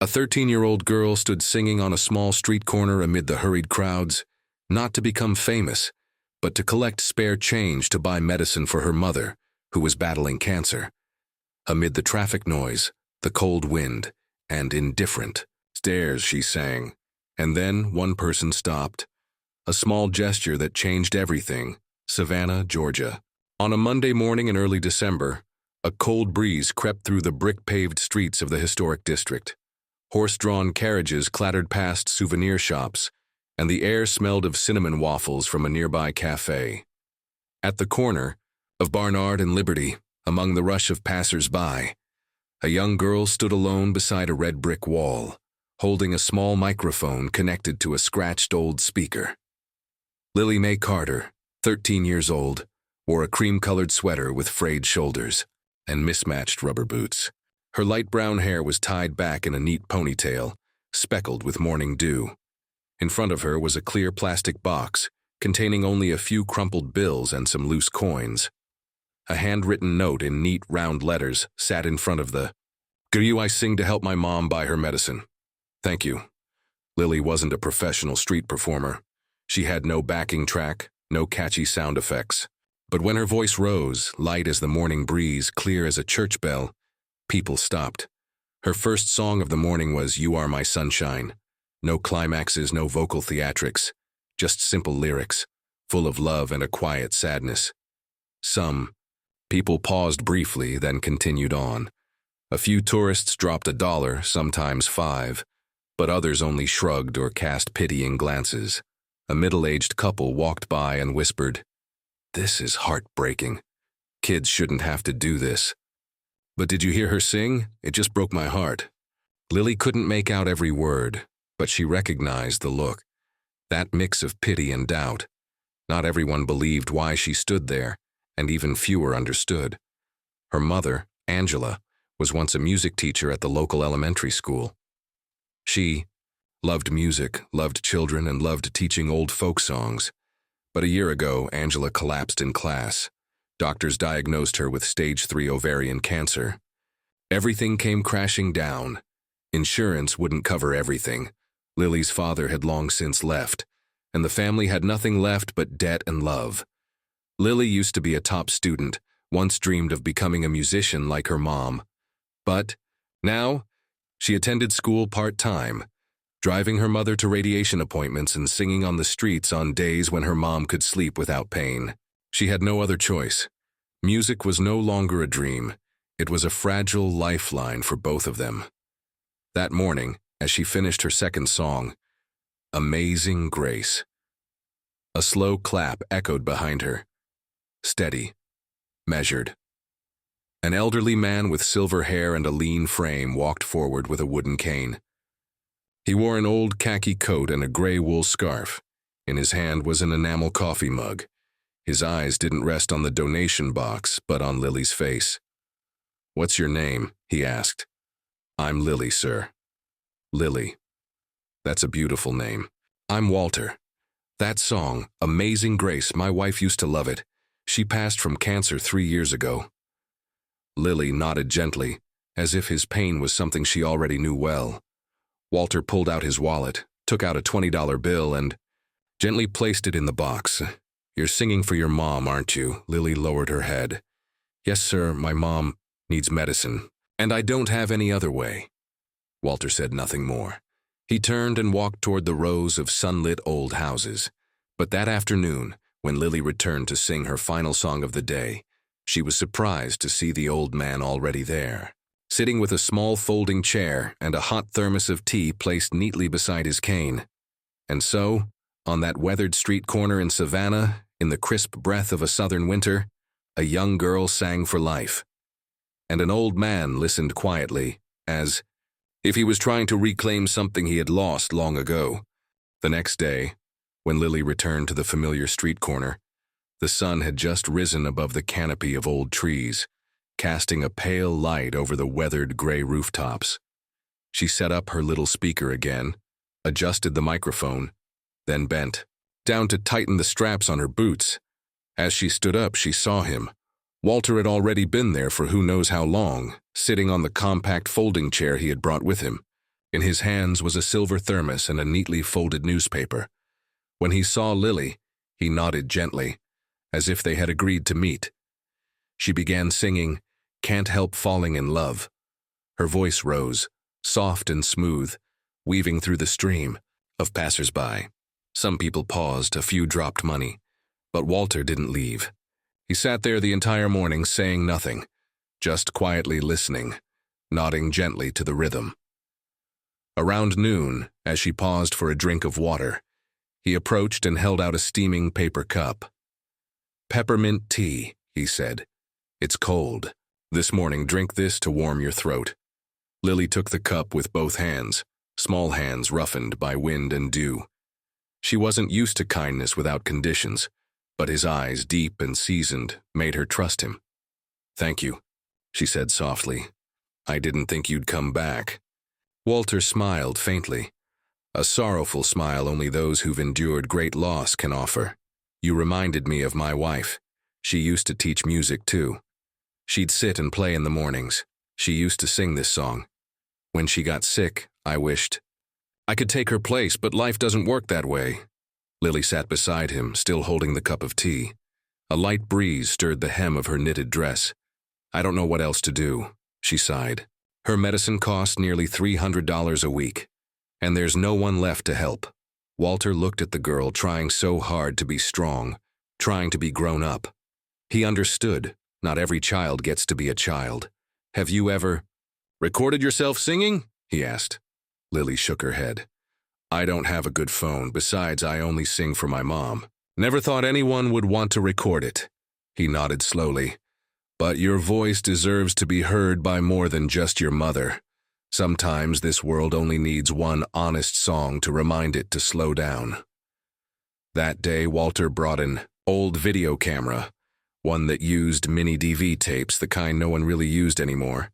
A 13-year-old girl stood singing on a small street corner amid the hurried crowds, not to become famous, but to collect spare change to buy medicine for her mother, who was battling cancer. Amid the traffic noise, the cold wind, and indifferent stares, she sang. And then one person stopped. A small gesture that changed everything. Savannah, Georgia. On a Monday morning in early December, a cold breeze crept through the brick-paved streets of the historic district. Horse-drawn carriages clattered past souvenir shops, and the air smelled of cinnamon waffles from a nearby cafe. At the corner of Barnard and Liberty, among the rush of passers-by, a young girl stood alone beside a red brick wall, holding a small microphone connected to a scratched old speaker. Lily Mae Carter, 13 years old, wore a cream-colored sweater with frayed shoulders and mismatched rubber boots. Her light brown hair was tied back in a neat ponytail, speckled with morning dew. In front of her was a clear plastic box containing only a few crumpled bills and some loose coins. A handwritten note in neat round letters sat in front of the "Girl, I sing to help my mom buy her medicine. Thank you." Lily wasn't a professional street performer. She had no backing track, no catchy sound effects. But when her voice rose, light as the morning breeze, clear as a church bell, people stopped. Her first song of the morning was "You Are My Sunshine." No climaxes, no vocal theatrics, just simple lyrics, full of love and a quiet sadness. Some people paused briefly, then continued on. A few tourists dropped $1, sometimes 5, but others only shrugged or cast pitying glances. A middle-aged couple walked by and whispered, "This is heartbreaking. Kids shouldn't have to do this." "But did you hear her sing? It just broke my heart." Lily couldn't make out every word, but she recognized the look, that mix of pity and doubt. Not everyone believed why she stood there, and even fewer understood. Her mother, Angela, was once a music teacher at the local elementary school. She loved music, loved children, and loved teaching old folk songs. But a year ago, Angela collapsed in class. Doctors diagnosed her with stage 3 ovarian cancer. Everything came crashing down. Insurance wouldn't cover everything. Lily's father had long since left, and the family had nothing left but debt and love. Lily used to be a top student, once dreamed of becoming a musician like her mom. But now, she attended school part-time, driving her mother to radiation appointments and singing on the streets on days when her mom could sleep without pain. She had no other choice. Music was no longer a dream. It was a fragile lifeline for both of them. That morning, as she finished her second song, "Amazing Grace," a slow clap echoed behind her. Steady, measured. An elderly man with silver hair and a lean frame walked forward with a wooden cane. He wore an old khaki coat and a gray wool scarf. In his hand was an enamel coffee mug. His eyes didn't rest on the donation box, but on Lily's face. "What's your name?" he asked. "I'm Lily, sir." "Lily. That's a beautiful name." "I'm Walter. That song, Amazing Grace, my wife used to love it. She passed from cancer 3 years ago." Lily nodded gently, as if his pain was something she already knew well. Walter pulled out his wallet, took out a $20 bill, and gently placed it in the box. "You're singing for your mom, aren't you?" Lily lowered her head. "Yes, sir, my mom needs medicine, and I don't have any other way." Walter said nothing more. He turned and walked toward the rows of sunlit old houses. But that afternoon, when Lily returned to sing her final song of the day, she was surprised to see the old man already there, sitting with a small folding chair and a hot thermos of tea placed neatly beside his cane. And so, on that weathered street corner in Savannah, in the crisp breath of a southern winter, a young girl sang for life. And an old man listened quietly, as if he was trying to reclaim something he had lost long ago. The next day, when Lily returned to the familiar street corner, the sun had just risen above the canopy of old trees, casting a pale light over the weathered gray rooftops. She set up her little speaker again, adjusted the microphone, then bent down to tighten the straps on her boots. As she stood up, she saw him. Walter had already been there for who knows how long, sitting on the compact folding chair he had brought with him. In his hands was a silver thermos and a neatly folded newspaper. When he saw Lily, he nodded gently, as if they had agreed to meet. She began singing, "Can't Help Falling in Love." Her voice rose, soft and smooth, weaving through the stream of passers-by. Some people paused, a few dropped money. But Walter didn't leave. He sat there the entire morning saying nothing, just quietly listening, nodding gently to the rhythm. Around noon, as she paused for a drink of water, he approached and held out a steaming paper cup. "Peppermint tea," he said. "It's cold. This morning, drink this to warm your throat." Lily took the cup with both hands, small hands roughened by wind and dew. She wasn't used to kindness without conditions, but his eyes, deep and seasoned, made her trust him. "Thank you," she said softly. "I didn't think you'd come back." Walter smiled faintly, a sorrowful smile only those who've endured great loss can offer. "You reminded me of my wife. She used to teach music too. She'd sit and play in the mornings. She used to sing this song. When she got sick, I wished I could take her place, but life doesn't work that way." Lily sat beside him, still holding the cup of tea. A light breeze stirred the hem of her knitted dress. "I don't know what else to do," she sighed. "Her medicine costs nearly $300 a week, and there's no one left to help." Walter looked at the girl, trying so hard to be strong, trying to be grown up. He understood, not every child gets to be a child. "Have you ever recorded yourself singing?" he asked. Lily shook her head. "I don't have a good phone. Besides, I only sing for my mom. Never thought anyone would want to record it." He nodded slowly. "But your voice deserves to be heard by more than just your mother. Sometimes this world only needs one honest song to remind it to slow down." That day, Walter brought an old video camera, one that used mini DV tapes, the kind no one really used anymore.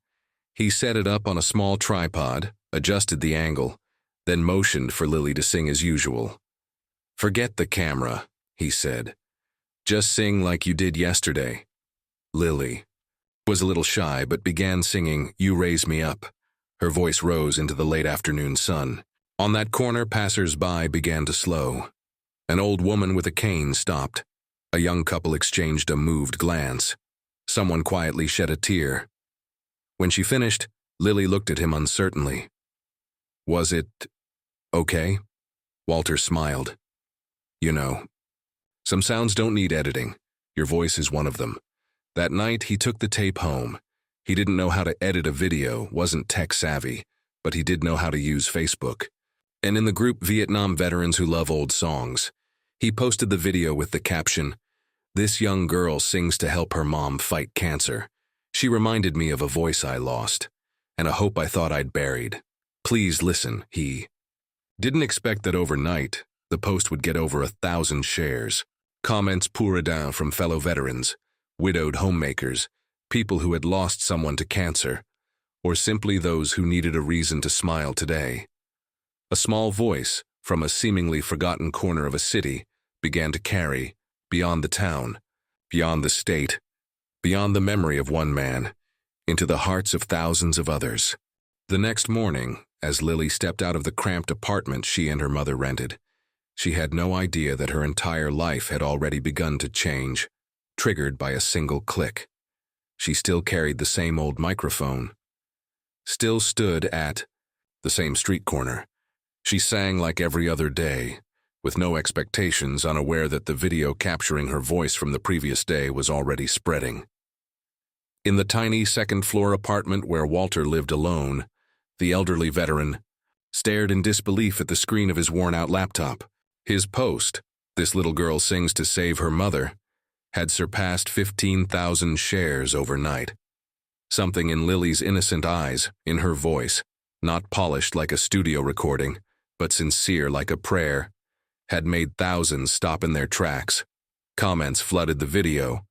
He set it up on a small tripod, adjusted the angle, then motioned for Lily to sing as usual. "Forget the camera," he said. "Just sing like you did yesterday." Lily was a little shy, but began singing "You Raise Me Up." Her voice rose into the late afternoon sun. On that corner, passers-by began to slow. An old woman with a cane stopped. A young couple exchanged a moved glance. Someone quietly shed a tear. When she finished, Lily looked at him uncertainly. "Was it okay?" Walter smiled. "You know, some sounds don't need editing. Your voice is one of them." That night, he took the tape home. He didn't know how to edit a video, wasn't tech-savvy, but he did know how to use Facebook. And in the group Vietnam Veterans Who Love Old Songs, he posted the video with the caption, "This young girl sings to help her mom fight cancer. She reminded me of a voice I lost, and a hope I thought I'd buried. Please listen." He didn't expect that overnight, the post would get over 1,000 shares. Comments poured down from fellow veterans, widowed homemakers, people who had lost someone to cancer, or simply those who needed a reason to smile today. A small voice, from a seemingly forgotten corner of a city, began to carry, beyond the town, beyond the state, beyond the memory of one man, into the hearts of thousands of others. The next morning, as Lily stepped out of the cramped apartment she and her mother rented, she had no idea that her entire life had already begun to change, triggered by a single click. She still carried the same old microphone, still stood at the same street corner. She sang like every other day, with no expectations, unaware that the video capturing her voice from the previous day was already spreading. In the tiny second-floor apartment where Walter lived alone, the elderly veteran stared in disbelief at the screen of his worn-out laptop. His post, "This little girl sings to save her mother," had surpassed 15,000 shares overnight. Something in Lily's innocent eyes, in her voice, not polished like a studio recording, but sincere like a prayer, had made thousands stop in their tracks. Comments flooded the video.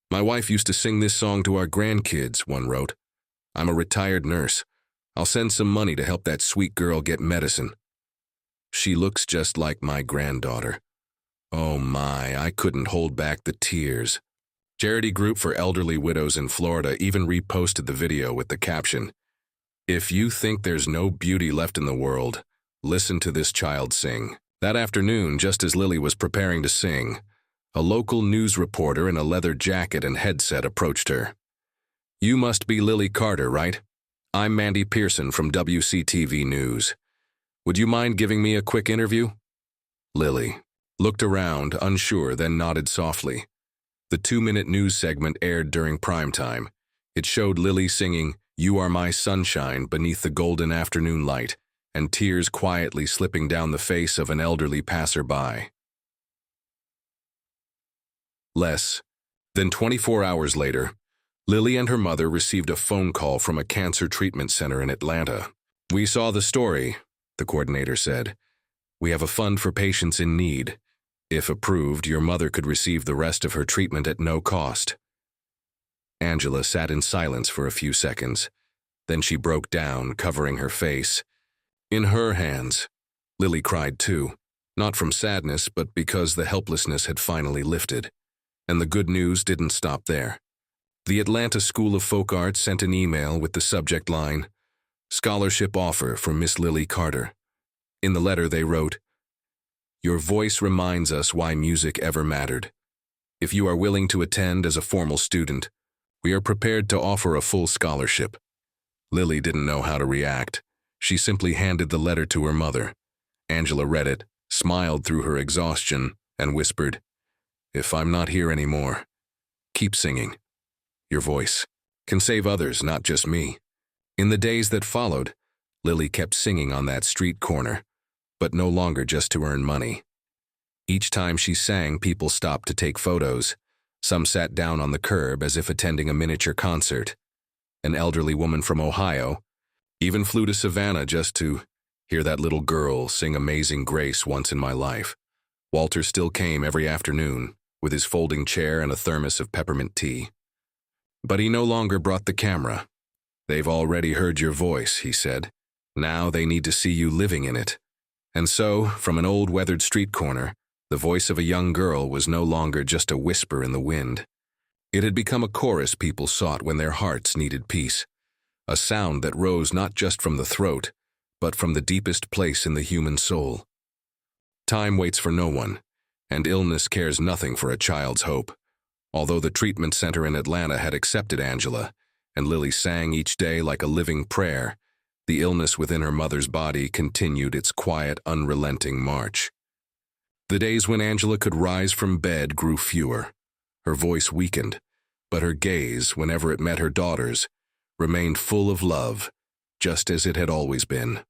"My wife used to sing this song to our grandkids," one wrote. "I'm a retired nurse. I'll send some money to help that sweet girl get medicine. She looks just like my granddaughter." Oh my, I couldn't hold back the tears. Charity group for elderly widows in Florida even reposted the video with the caption, If you think there's no beauty left in the world, listen to this child sing. That afternoon, just as Lily was preparing to sing, a local news reporter in a leather jacket and headset approached her. "You must be Lily Carter, right? I'm Mandy Pearson from WCTV News. Would you mind giving me a quick interview?" Lily looked around, unsure, then nodded softly. The 2-minute news segment aired during prime time. It showed Lily singing "You Are My Sunshine" beneath the golden afternoon light, and tears quietly slipping down the face of an elderly passerby. Less than 24 hours later, Lily and her mother received a phone call from a cancer treatment center in Atlanta. "We saw the story," the coordinator said. "We have a fund for patients in need. If approved, your mother could receive the rest of her treatment at no cost." Angela sat in silence for a few seconds. Then she broke down, covering her face. In her hands, Lily cried too, not from sadness, but because the helplessness had finally lifted. And the good news didn't stop there. The Atlanta School of Folk Arts sent an email with the subject line, "Scholarship offer for Miss Lily Carter." In the letter they wrote, "Your voice reminds us why music ever mattered. If you are willing to attend as a formal student, we are prepared to offer a full scholarship." Lily didn't know how to react. She simply handed the letter to her mother. Angela read it, smiled through her exhaustion, and whispered, "If I'm not here anymore, keep singing. Your voice can save others, not just me." In the days that followed, Lily kept singing on that street corner, but no longer just to earn money. Each time she sang, people stopped to take photos. Some sat down on the curb as if attending a miniature concert. An elderly woman from Ohio even flew to Savannah just to hear that little girl sing Amazing Grace once in my life. Walter still came every afternoon with his folding chair and a thermos of peppermint tea. But he no longer brought the camera. "They've already heard your voice," he said. "Now they need to see you living in it." And so, from an old weathered street corner, the voice of a young girl was no longer just a whisper in the wind. It had become a chorus people sought when their hearts needed peace, a sound that rose not just from the throat, but from the deepest place in the human soul. Time waits for no one, and illness cares nothing for a child's hope. Although the treatment center in Atlanta had accepted Angela, and Lily sang each day like a living prayer, the illness within her mother's body continued its quiet, unrelenting march. The days when Angela could rise from bed grew fewer. Her voice weakened, but her gaze, whenever it met her daughter's, remained full of love, just as it had always been.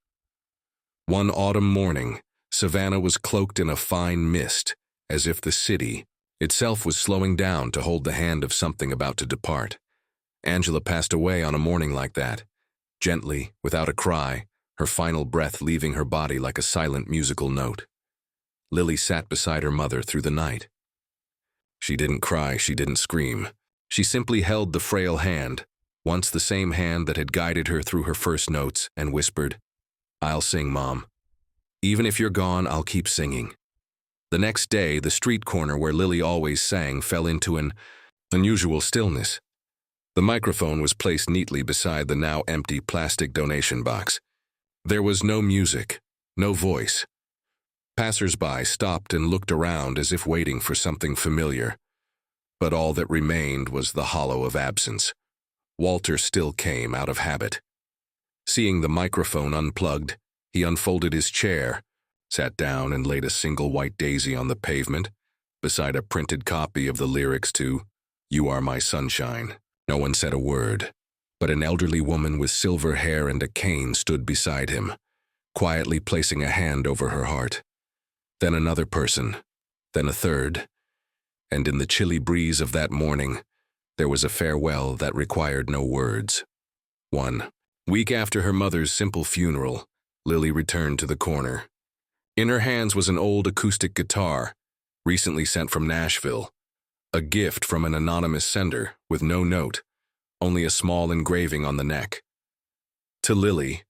One autumn morning, Savannah was cloaked in a fine mist, as if the city itself was slowing down to hold the hand of something about to depart. Angela passed away on a morning like that, gently, without a cry, her final breath leaving her body like a silent musical note. Lily sat beside her mother through the night. She didn't cry, she didn't scream. She simply held the frail hand, once the same hand that had guided her through her first notes, and whispered, "I'll sing, Mom. Even if you're gone, I'll keep singing." The next day, the street corner where Lily always sang fell into an unusual stillness. The microphone was placed neatly beside the now empty plastic donation box. There was no music, no voice. Passers-by stopped and looked around as if waiting for something familiar. But all that remained was the hollow of absence. Walter still came out of habit. Seeing the microphone unplugged, he unfolded his chair, sat down and laid a single white daisy on the pavement, beside a printed copy of the lyrics to "You Are My Sunshine." No one said a word, but an elderly woman with silver hair and a cane stood beside him, quietly placing a hand over her heart. Then another person, then a third, and in the chilly breeze of that morning, there was a farewell that required no words. 1 week after her mother's simple funeral, Lily returned to the corner. In her hands was an old acoustic guitar, recently sent from Nashville, a gift from an anonymous sender with no note, only a small engraving on the neck. To Lily,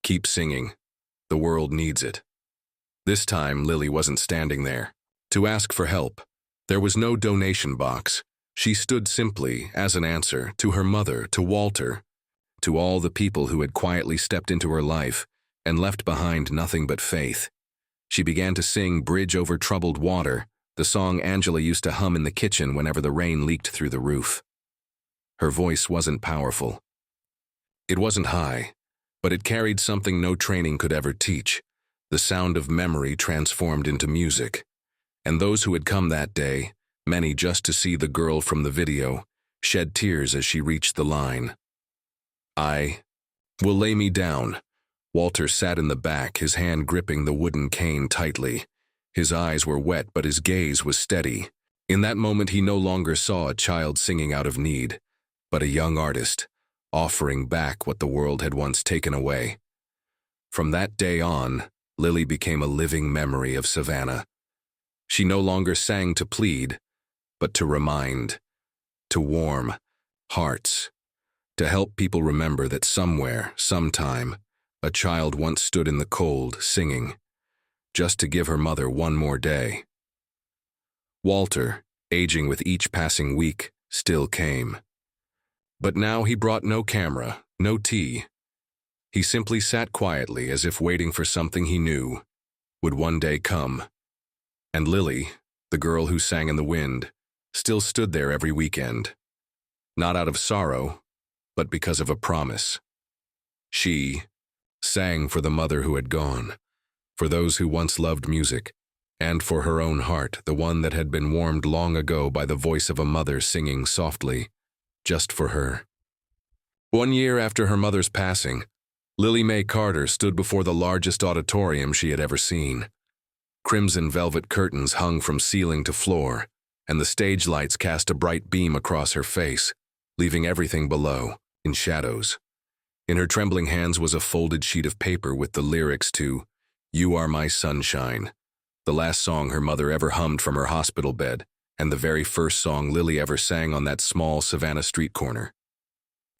"Keep singing. The world needs it." This time, Lily wasn't standing there to ask for help. There was no donation box. She stood simply, as an answer, to her mother, to Walter, to all the people who had quietly stepped into her life and left behind nothing but faith. She began to sing Bridge Over Troubled Water, the song Angela used to hum in the kitchen whenever the rain leaked through the roof. Her voice wasn't powerful. It wasn't high, but it carried something no training could ever teach, the sound of memory transformed into music. And those who had come that day, many just to see the girl from the video, shed tears as she reached the line. "I will lay me down." Walter sat in the back, his hand gripping the wooden cane tightly. His eyes were wet, but his gaze was steady. In that moment, he no longer saw a child singing out of need, but a young artist, offering back what the world had once taken away. From that day on, Lily became a living memory of Savannah. She no longer sang to plead, but to remind, to warm hearts, to help people remember that somewhere, sometime, a child once stood in the cold, singing, just to give her mother one more day. Walter, aging with each passing week, still came. But now he brought no camera, no tea. He simply sat quietly as if waiting for something he knew would one day come. And Lily, the girl who sang in the wind, still stood there every weekend. Not out of sorrow, but because of a promise. She sang for the mother who had gone, for those who once loved music, and for her own heart, the one that had been warmed long ago by the voice of a mother singing softly, just for her. 1 year after her mother's passing, Lily Mae Carter stood before the largest auditorium she had ever seen. Crimson velvet curtains hung from ceiling to floor, and the stage lights cast a bright beam across her face, leaving everything below in shadows. In her trembling hands was a folded sheet of paper with the lyrics to "You Are My Sunshine," the last song her mother ever hummed from her hospital bed, and the very first song Lily ever sang on that small Savannah street corner.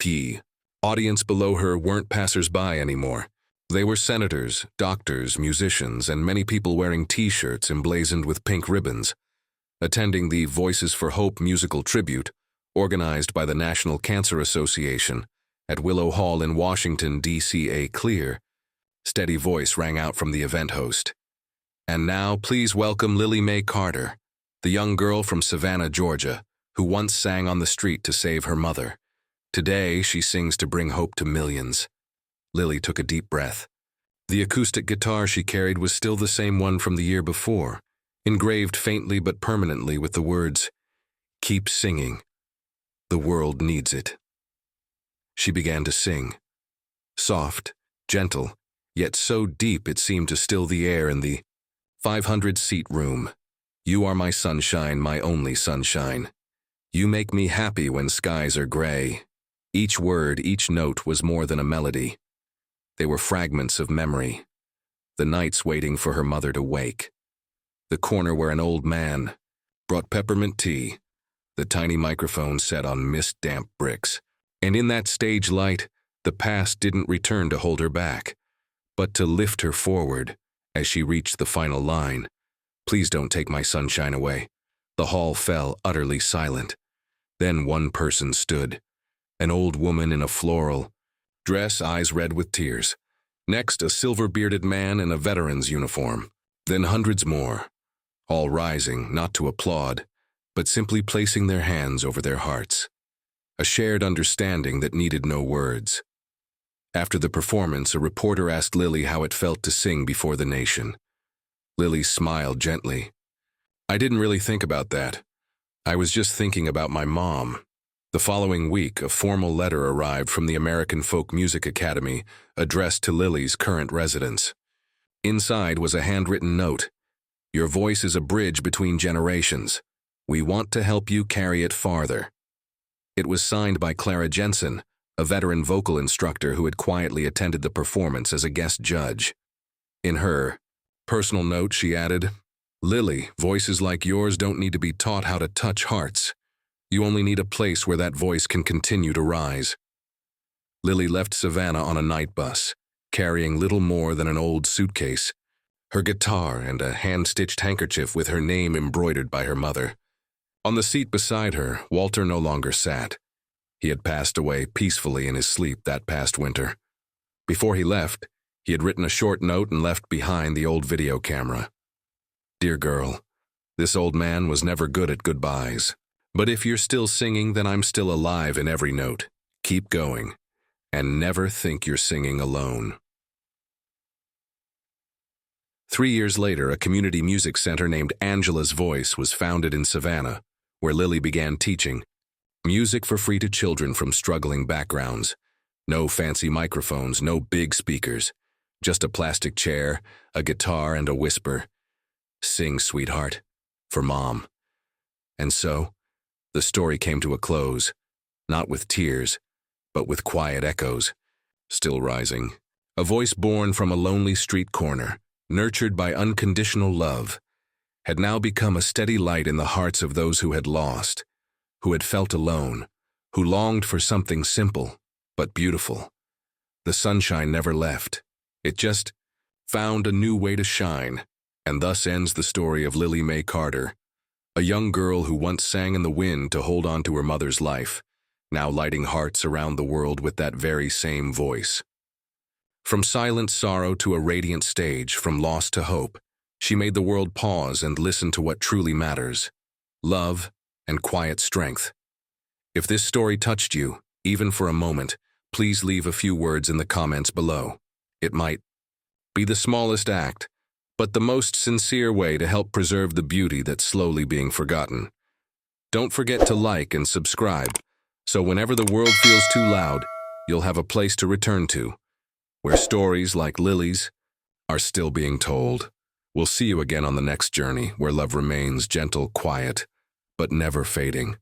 The audience below her weren't passers-by anymore. They were senators, doctors, musicians, and many people wearing T-shirts emblazoned with pink ribbons, attending the Voices for Hope musical tribute, organized by the National Cancer Association, at Willow Hall in Washington, D.C. A clear, steady voice rang out from the event host. "And now, please welcome Lily Mae Carter, the young girl from Savannah, Georgia, who once sang on the street to save her mother. Today, she sings to bring hope to millions." Lily took a deep breath. The acoustic guitar she carried was still the same one from the year before, engraved faintly but permanently with the words, "Keep singing. The world needs it." She began to sing. Soft, gentle, yet so deep it seemed to still the air in the 500-seat room. "You are my sunshine, my only sunshine. You make me happy when skies are gray." Each word, each note was more than a melody. They were fragments of memory. The nights waiting for her mother to wake. The corner where an old man brought peppermint tea. The tiny microphone set on mist-damp bricks. And in that stage light, the past didn't return to hold her back, but to lift her forward as she reached the final line. "Please don't take my sunshine away." The hall fell utterly silent. Then one person stood, an old woman in a floral dress, eyes red with tears. Next, a silver-bearded man in a veteran's uniform. Then hundreds more, all rising, not to applaud, but simply placing their hands over their hearts. A shared understanding that needed no words. After the performance, a reporter asked Lily how it felt to sing before the nation. Lily smiled gently. "I didn't really think about that. I was just thinking about my mom." The following week, a formal letter arrived from the American Folk Music Academy, addressed to Lily's current residents. Inside was a handwritten note. "Your voice is a bridge between generations. We want to help you carry it farther." It was signed by Clara Jensen, a veteran vocal instructor who had quietly attended the performance as a guest judge. In her personal note, she added, "Lily, voices like yours don't need to be taught how to touch hearts. You only need a place where that voice can continue to rise." Lily left Savannah on a night bus, carrying little more than an old suitcase, her guitar and a hand-stitched handkerchief with her name embroidered by her mother. On the seat beside her, Walter no longer sat. He had passed away peacefully in his sleep that past winter. Before he left, he had written a short note and left behind the old video camera. Dear girl, this old man was never good at goodbyes. But if you're still singing, then I'm still alive in every note. Keep going, and never think you're singing alone. 3 years later, a community music center named Angela's Voice was founded in Savannah, where Lily began teaching music for free to children from struggling backgrounds. No fancy microphones, no big speakers, just a plastic chair, a guitar, and a whisper. Sing, sweetheart, for Mom. And so, the story came to a close, not with tears, but with quiet echoes. Still rising, a voice born from a lonely street corner, nurtured by unconditional love, had now become a steady light in the hearts of those who had lost, who had felt alone, who longed for something simple but beautiful. The sunshine never left. It just found a new way to shine, and thus ends the story of Lily Mae Carter, a young girl who once sang in the wind to hold on to her mother's life, now lighting hearts around the world with that very same voice. From silent sorrow to a radiant stage, from loss to hope, she made the world pause and listen to what truly matters: love and quiet strength. If this story touched you, even for a moment, please leave a few words in the comments below. It might be the smallest act, but the most sincere way to help preserve the beauty that's slowly being forgotten. Don't forget to like and subscribe, so whenever the world feels too loud, you'll have a place to return to, where stories like Lily's are still being told. We'll see you again on the next journey, where love remains gentle, quiet, but never fading.